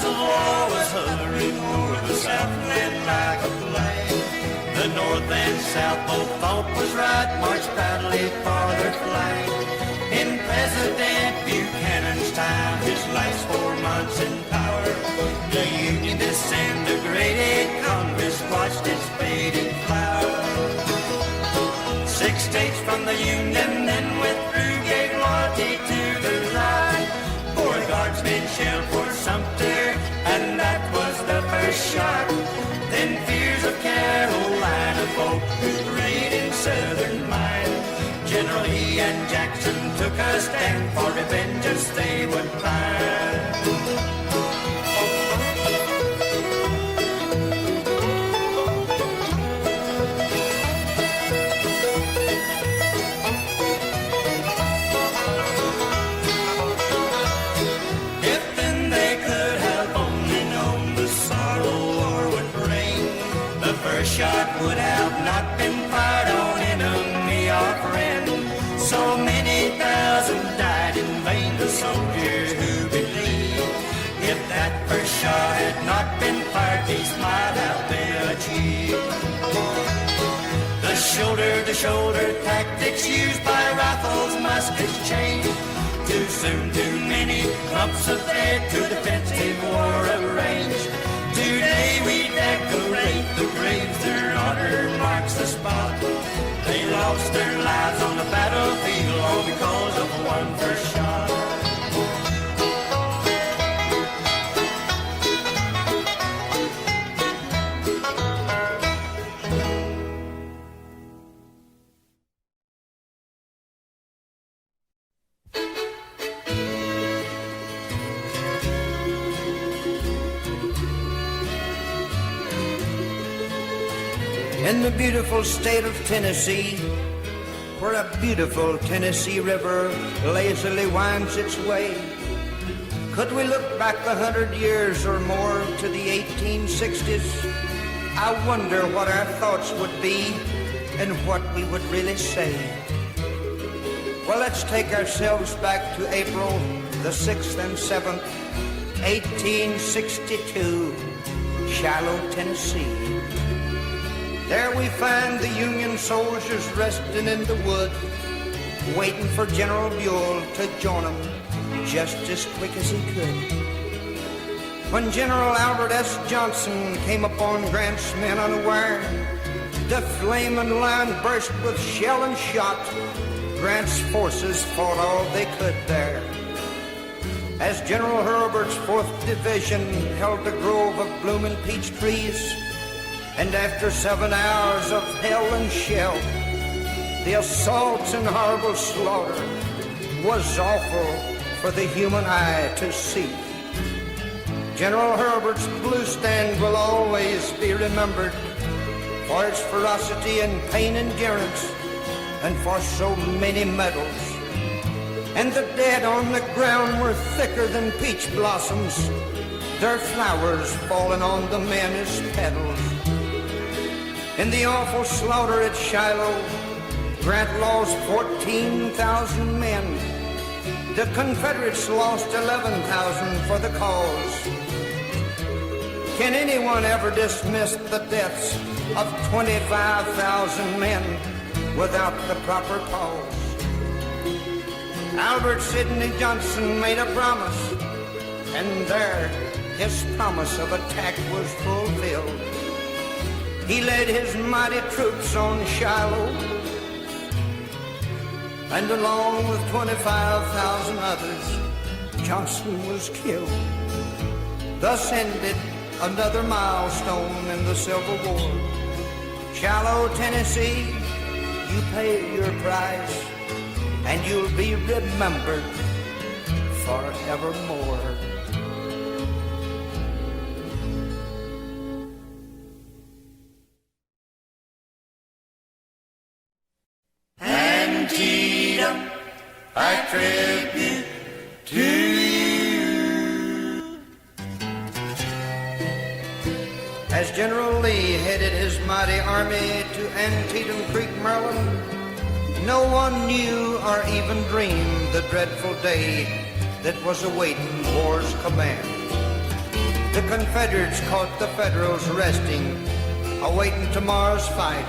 clouds of war was hovering o'er the Southland like a plague. The North and South both thought was right, marched proudly for their flag. In President Buchanan's time, his last 4 months in power, the Union disintegrated, Congress watched its fading flower. 6 states from the Union then withdrew, gave loyalty to their line. 4 guardsmen shelled Fort Sumter, and that was the first shot. Then fears of Carolina folk who prayed in southern mind. General Lee and Jackson took a stand for revenge as they would find. If then they could have only known the sorrow war would bring, the first shot would have not been fired on enemy or friend. So many thousand died in vain, the soldiers who believed. If that first shot had not been fired, peace might have been achieved. The shoulder-to-shoulder tactics used by rifles, muskets changed. Too soon, too many clumps of dead to defensive war arranged. Today we decorate the graves, their honor marks the spot. They lost their lives on the battlefield all because of one first shot. In the beautiful state of Tennessee, where a beautiful Tennessee River lazily winds its way, could we look back 100 years or more to the 1860s? I wonder what our thoughts would be and what we would really say. Well, let's take ourselves back to April the 6th and 7th, 1862, Shiloh, Tennessee. There we find the Union soldiers resting in the wood, waiting for General Buell to join them just as quick as he could. When General Albert S. Johnson came upon Grant's men unaware, the flaming line burst with shell and shot. Grant's forces fought all they could there. As General Hurlburt's 4th Division held a grove of blooming peach trees, and after 7 hours of hell and shell, the assault and horrible slaughter was awful for the human eye to see. General Hurlburt's blue stand will always be remembered for its ferocity and pain endurance, and for so many medals. And the dead on the ground were thicker than peach blossoms, their flowers falling on the men as petals. In the awful slaughter at Shiloh, Grant lost 14,000 men. The Confederates lost 11,000 for the cause. Can anyone ever dismiss the deaths of 25,000 men without the proper cause? Albert Sidney Johnson made a promise, and there his promise of attack was fulfilled. He led his mighty troops on Shiloh, and along with 25,000 others, Johnson was killed. Thus ended another milestone in the Civil War. Shiloh, Tennessee, you paid your price, and you'll be remembered forevermore. Antietam, I tribute to you. As General Lee headed his mighty army to Antietam Creek, Maryland, no one knew or even dreamed the dreadful day that was awaiting war's command. Confederates caught the Federals resting, awaiting tomorrow's fight.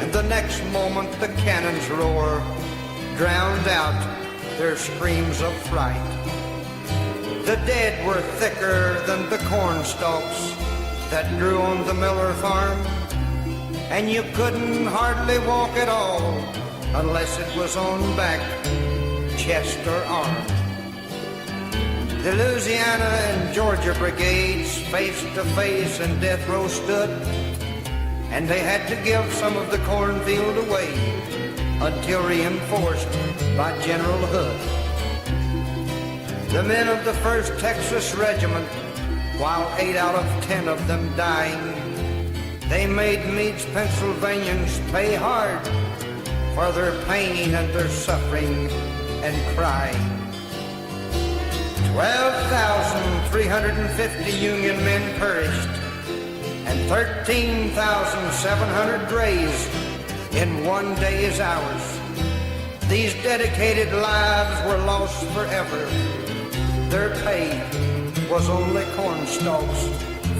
And the next moment the cannons roar, drowned out their screams of fright. The dead were thicker than the corn stalks that grew on the Miller farm, and you couldn't hardly walk at all unless it was on back, chest, or arm. The Louisiana and Georgia brigades face to face in death row stood, and they had to give some of the cornfield away until reinforced by General Hood. The men of the 1st Texas Regiment, while 8 out of 10 of them dying, they made Meade's Pennsylvanians pay hard for their pain and their suffering and crying. 12,350 Union men perished, and 13,700 grazed in one day's hours. These dedicated lives were lost forever. Their pay was only corn stalks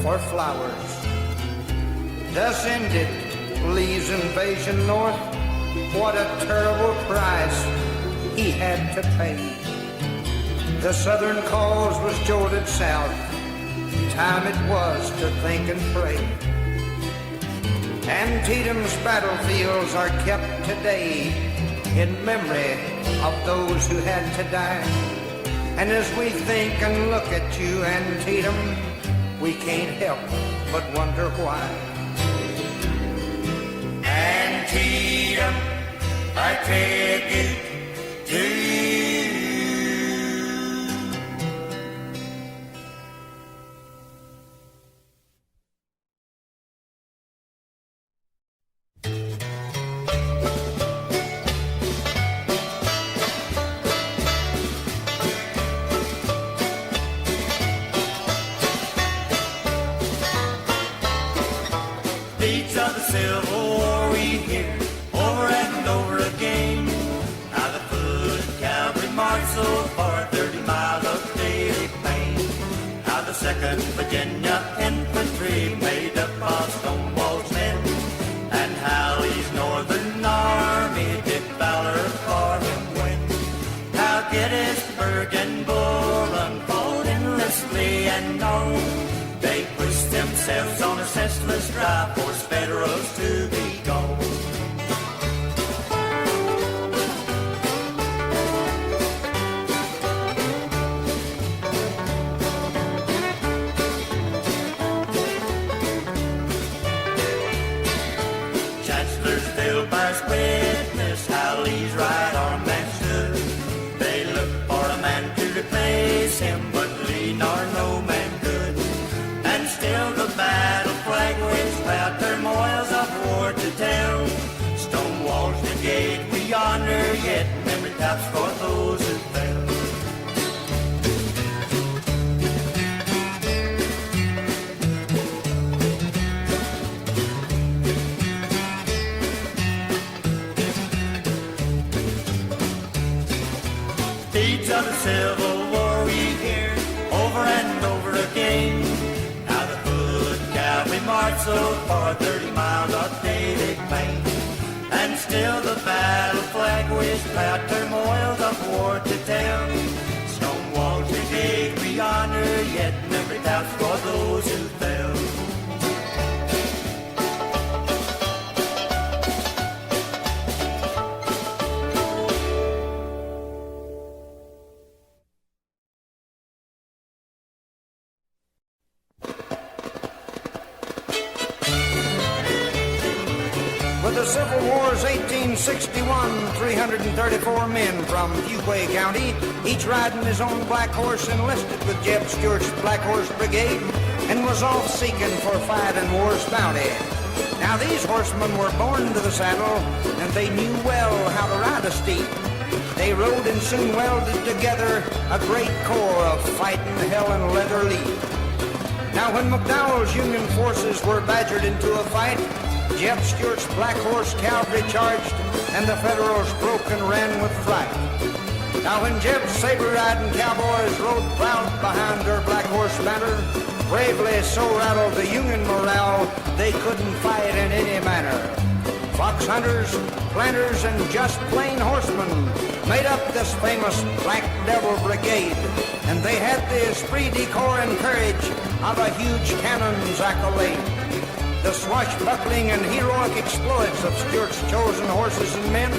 for flowers. Thus ended Lee's invasion north. What a terrible price he had to pay. The Southern cause was jolted south. Time it was to think and pray. Antietam's battlefields are kept today in memory of those who had to die. And as we think and look at you, Antietam, we can't help but wonder why. Antietam, I tribute to you. Beats of the Civil War we hear over and over again. How the foot cavalry marched so far, 30 miles of daily pain. How the 2nd Virginia Infantry made up of Stonewall's men, and how Lee's Northern Army did valor for him win. How Gettysburg and Bull Run fought endlessly and known. They pushed themselves on a senseless drive, forced Federals to be gone. Chancellorsville bears witness how Lee's right arm man stood. They looked for a man to replace him, but Lee nor no man could. And still the battle flag waves proud turmoils of war to tell. Stonewall's brigade we honor, yet memory taps for those who fell. Deeds of the Civil War we hear over and over again. How the foot cavalry marched so far, 30 miles of daily pain. And still the battle flag waves proud turmoils of war to tell. Stonewall's brigade we honor, yet memory taps for those who fell. With the Civil War's 1861, 334 men from Fuquay County, each riding his own black horse, enlisted with Jeb Stuart's Black Horse Brigade, and was off seeking for fight and war's bounty. Now these horsemen were born to the saddle, and they knew well how to ride a steed. They rode and soon welded together a great corps of fighting hell and leather lead. Now when McDowell's Union forces were badgered into a fight, Jeb Stuart's Black Horse Cavalry charged, and the Federals broke and ran with fright. Now when Jeb's saber-riding cowboys rode proud behind their Black Horse banner, bravely so rattled the Union morale they couldn't fight in any manner. Fox hunters, planters, and just plain horsemen made up this famous Black Devil Brigade, and they had the esprit de corps and courage of a huge cannon's accolade. The swashbuckling and heroic exploits of Stuart's chosen horses and men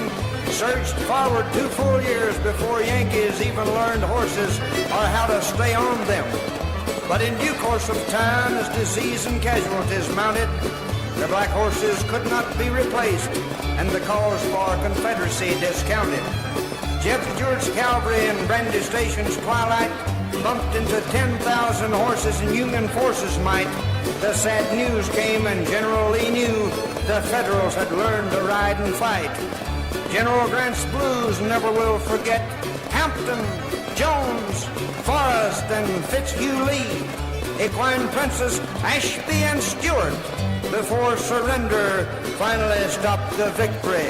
surged forward 2 full years before Yankees even learned horses or how to stay on them. But in due course of time, as disease and casualties mounted, the black horses could not be replaced, and the cause for Confederacy discounted. Jeb Stuart's cavalry in Brandy Station's twilight bumped into 10,000 horses in Union forces' might. The sad news came, and General Lee knew the Federals had learned to ride and fight. General Grant's blues never will forget Hampton, Jones, Forrest, and Fitzhugh Lee, Equine Princess, Ashby, and Stewart, before surrender finally stopped the victory.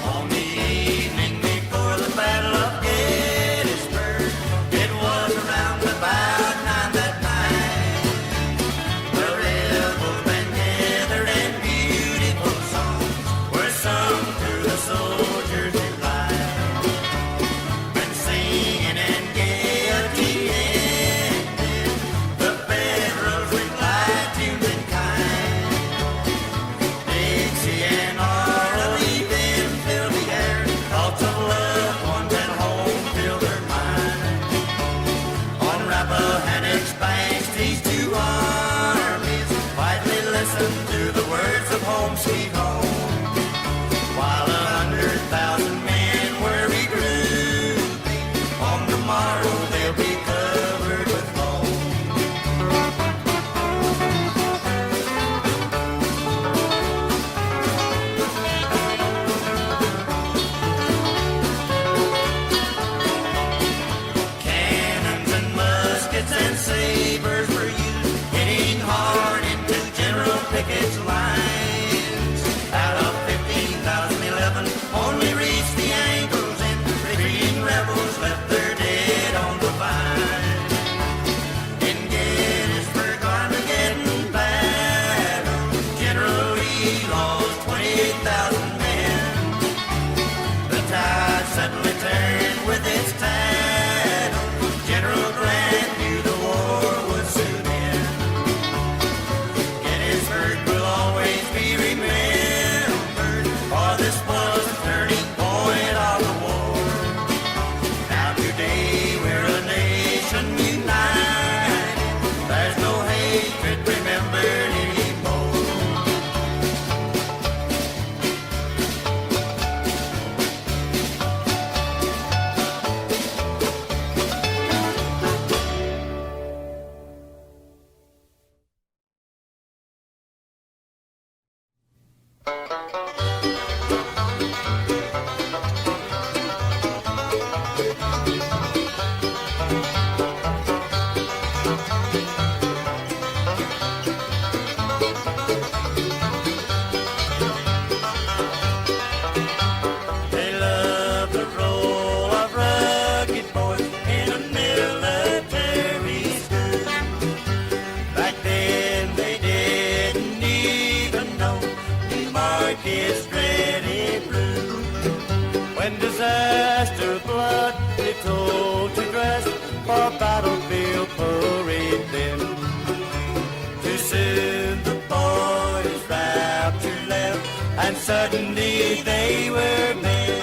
On the evening before the Battle of Gettysburg, it was around about 9 that night. The rebels been gathered and beautiful songs were sung to the soldiers' delight. When singing and gaiety ended, the Federals replied tuned in kind. Dixie and Arlie then filled the air, thoughts of loved ones at home filled their mind. On Rappahannock's banks, these two armies quietly listened to the words of home sweet home, while 100,000 men were regrouping. On the morrow they'll be covered with foam. Cannons and muskets and sabers were used, hitting hard into General Pickett's lines. Out of 15,011, only reached the ankles, and retreating rebels left their dead on the vine. In Gettysburg, Armageddon battle, General Lee lost 28,000 men. The tide suddenly turned with its tattle. General Grant knew the war would soon end. Gettysburg will always be remembered, for this was the turning point of the war. Now today we're a nation united. There's no hatred remembered anymore. They love the role of rugged boys in a military school. Back then they didn't even know New Market's dreaded blue. When disaster blood they told to dress for battlefield parade then. Too soon the boys' rapture left, and suddenly they were men.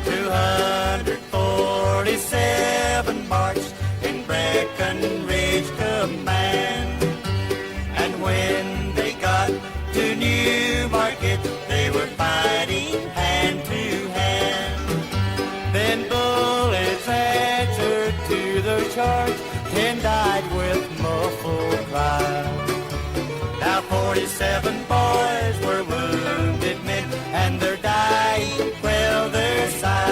"247 marched in Breckinridge Command, and when they got to New Market, they were fighting hand to hand. 47 boys were wounded men, and their dying quelled their sighs.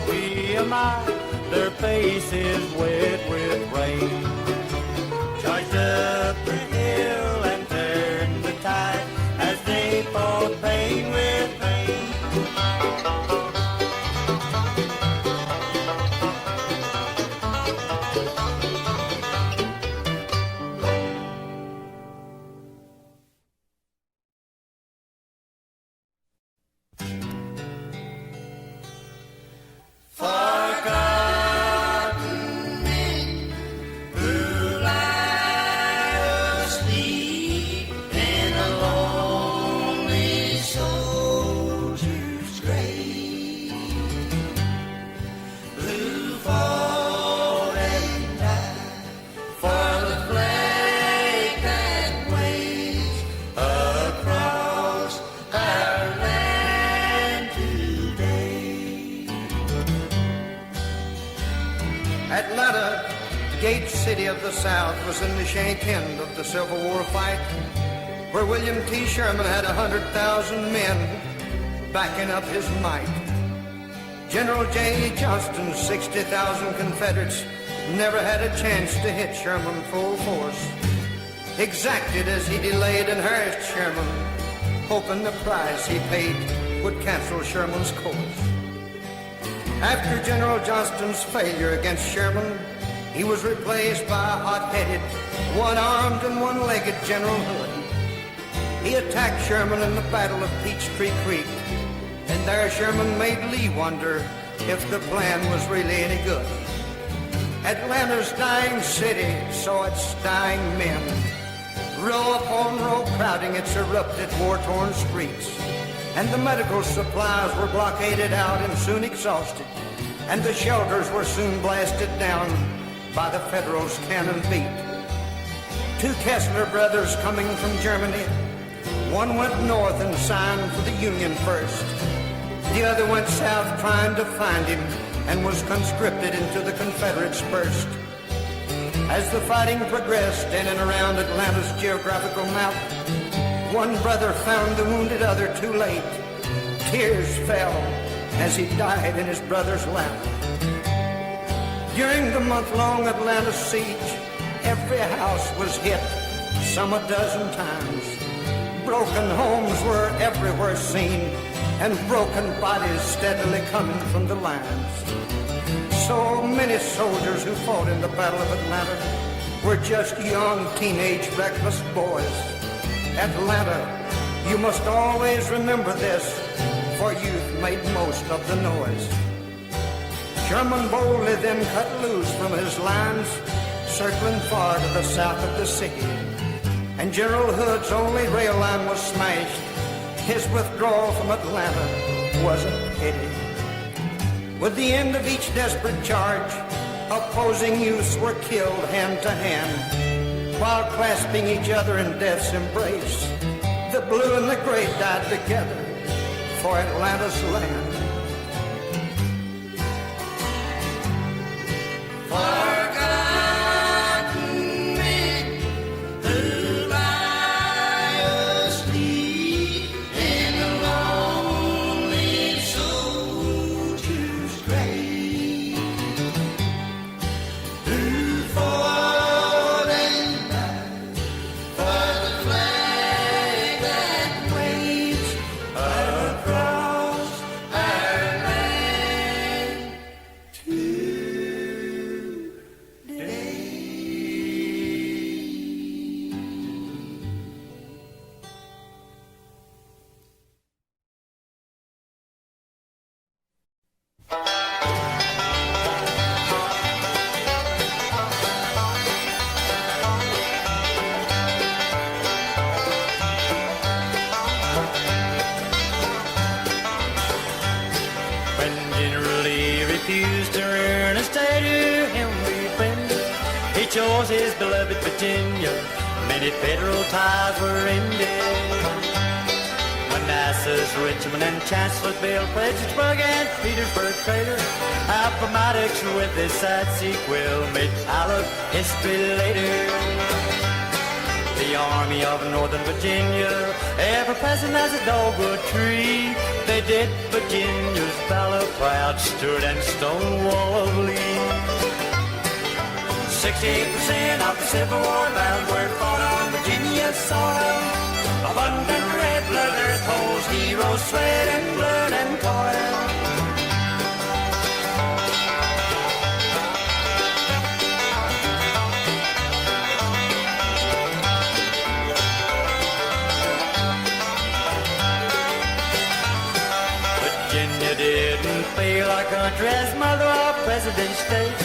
V.M.I, their faces wet with rain, charged up the hill and turned the tide as they fought pain with pain. Atlanta, gate city of the South, was in the shank end of the Civil War fight, where William T. Sherman had 100,000 men backing up his might. General J. Johnston's 60,000 Confederates never had a chance to hit Sherman full force. Exacted as he delayed and harassed Sherman, hoping the price he paid would cancel Sherman's course. After General Johnston's failure against Sherman, he was replaced by a hot-headed, one-armed and one-legged General Hood. He attacked Sherman in the Battle of Peachtree Creek, and there Sherman made Lee wonder if the plan was really any good. Atlanta's dying city saw its dying men, row upon row crowding its erupted, war-torn streets. And the medical supplies were blockaded out and soon exhausted, and the shelters were soon blasted down by the Federals' cannon beat. Two Kessler brothers coming from Germany, one went north and signed for the Union first. The other went south trying to find him and was conscripted into the Confederates first. As the fighting progressed in and around Atlanta's geographical map, one brother found the wounded other too late. Tears fell as he died in his brother's lap. During the month-long Atlanta siege, every house was hit some a dozen times. Broken homes were everywhere seen, and broken bodies steadily coming from the lines. So many soldiers who fought in the Battle of Atlanta were just young, teenage, reckless boys. Atlanta, you must always remember this, for youth made most of the noise. Sherman boldly then cut loose from his lines, circling far to the south of the city. And General Hood's only rail line was smashed. His withdrawal from Atlanta was a pity. With the end of each desperate charge, opposing youths were killed hand to hand, while clasping each other in death's embrace. The blue and the gray died together for Atlanta's land. Forgotten men who lie asleep in a lonely soldier's grave, who fought and died for the flag that waves across our land. To chose his beloved Virginia. Many federal ties were ended. Manassas, Richmond, and Chancellorsville, Fredericksburg, and Petersburg crater. Appomattox with its sad sequel made Shiloh history later. The Army of Northern Virginia, ever present as a dogwood tree. They did Virginia's valor proud, stood and Stonewall of Lee. 68% of the Civil War battles were fought on Virginia soil. Abundant red blood earth holds heroes, sweat and blood and toil. Virginia didn't fail our country as mother of President State.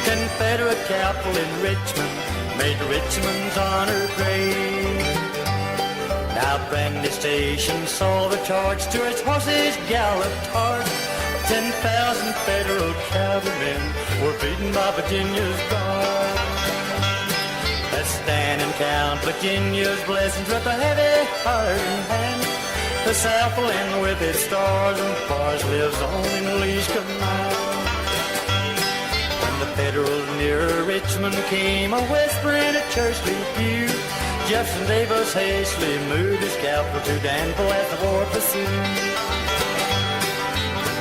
Confederate capital in Richmond made Richmond's honor great. Now Brandy Station saw the charge to its horses galloped hard. 10,000 Federal cavalrymen were beaten by Virginia's guard. Let's stand and count Virginia's blessings with a heavy heart in hand. The South land with its stars and bars lives on in Lee's command. When the Federals nearer Richmond came, a whispering at Churchley view, Jefferson Davis hastily moved his capital to Danville as the war pursued.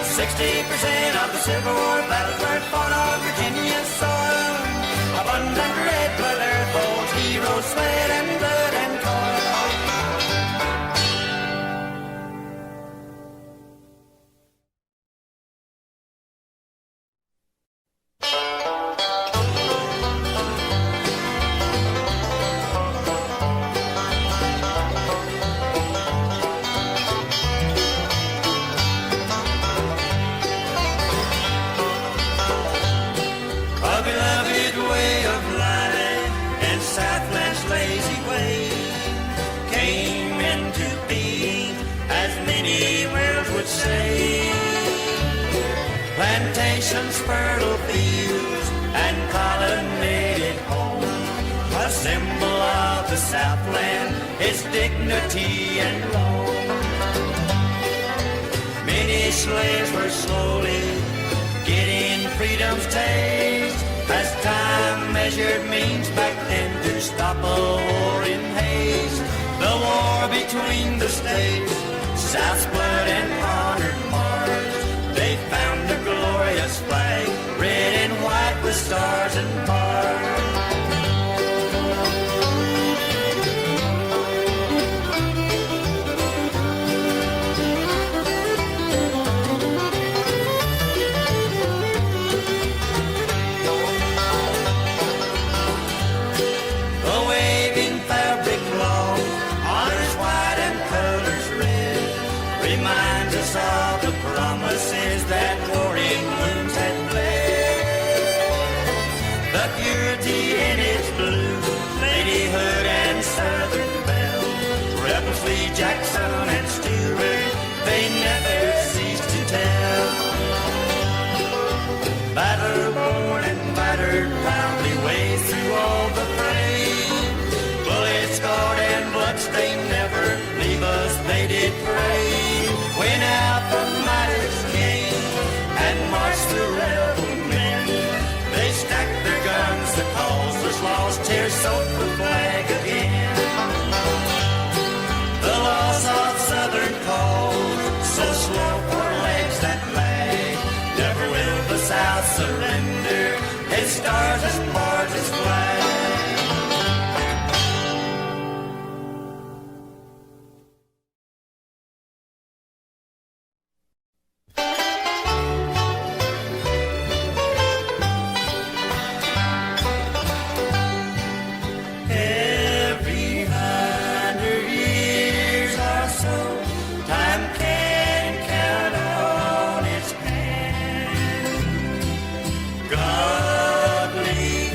60% of the Civil War battles were fought on Virginia's soil. Abundant red blood earth holds heroes, sweat and blood and toil. Plantations, fertile fields, and colonnaded homes, a symbol of the Southland, its dignity and law. Many slaves were slowly getting freedom's taste, as time measured means back then to stop a war in haste. The war between the states, South's blood and honored Mars. They found a glorious flag, red and white with stars and bars. The waving fabric long, honors white and colors red, reminds us of the promises that warring wounds had bled. The purity in its blue, ladyhood and southern belle, rebels Lee, Jackson and Stewart, they never ceased to tell. Battle-born and battered, proudly wade through all the fray. Bullet-scarred and bloodstained, never leave us, they did pray. When Appomattox came and marched the rebel men, they stacked their guns, the cause was lost, tears soaked the flag again. The loss of Southern cause, so slow for legs that lag, never will the South surrender, its stars as bars as flag. Godly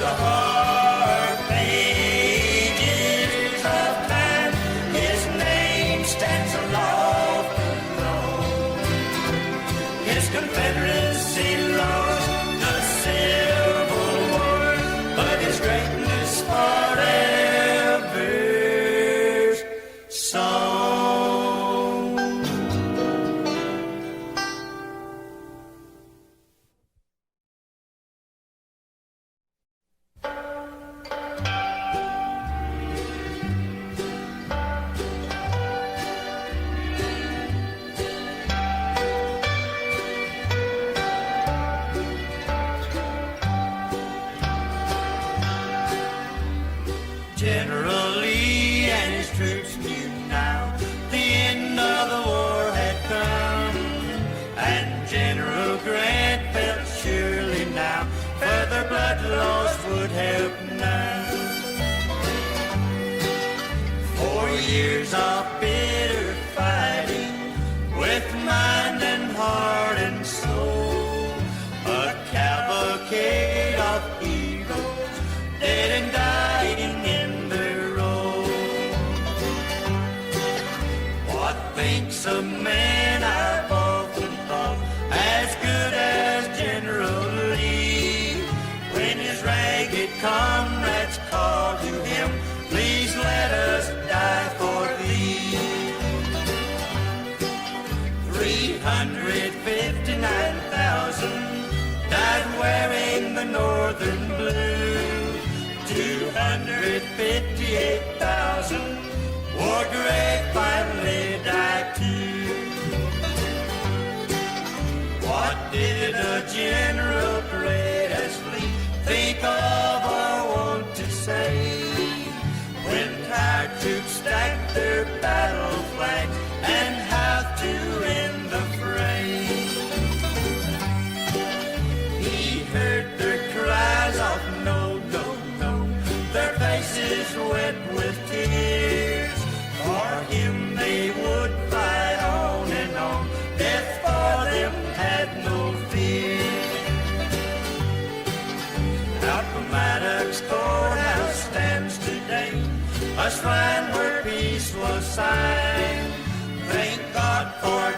the hard pages of time, his name stands aloft alone. His Confederacy lost the Civil War, but his greatness forever's song. General Lee and his troops knew now the end of the war had come, and General Grant felt surely now further blood loss would help none. 4 years of bitter fighting with mind and heart and soul, a cavalcade of heroes dead and dying in their role. What thinks a man I've often thought as good as General Lee, when his ragged comrades call to him, please let us die for thee. 359,000 died wearing the northern blue. 258,000 wore gray, finally died too. What did a general great as Lee think of or want to say, when tired troops stack their battle flags and have to end the fray? He heard their cries of no, no, no, their faces wet with tears. For him they would fight on and on, death for them had no fear. Appomattox courthouse stands today, a shrine where peace was signed. Thank God for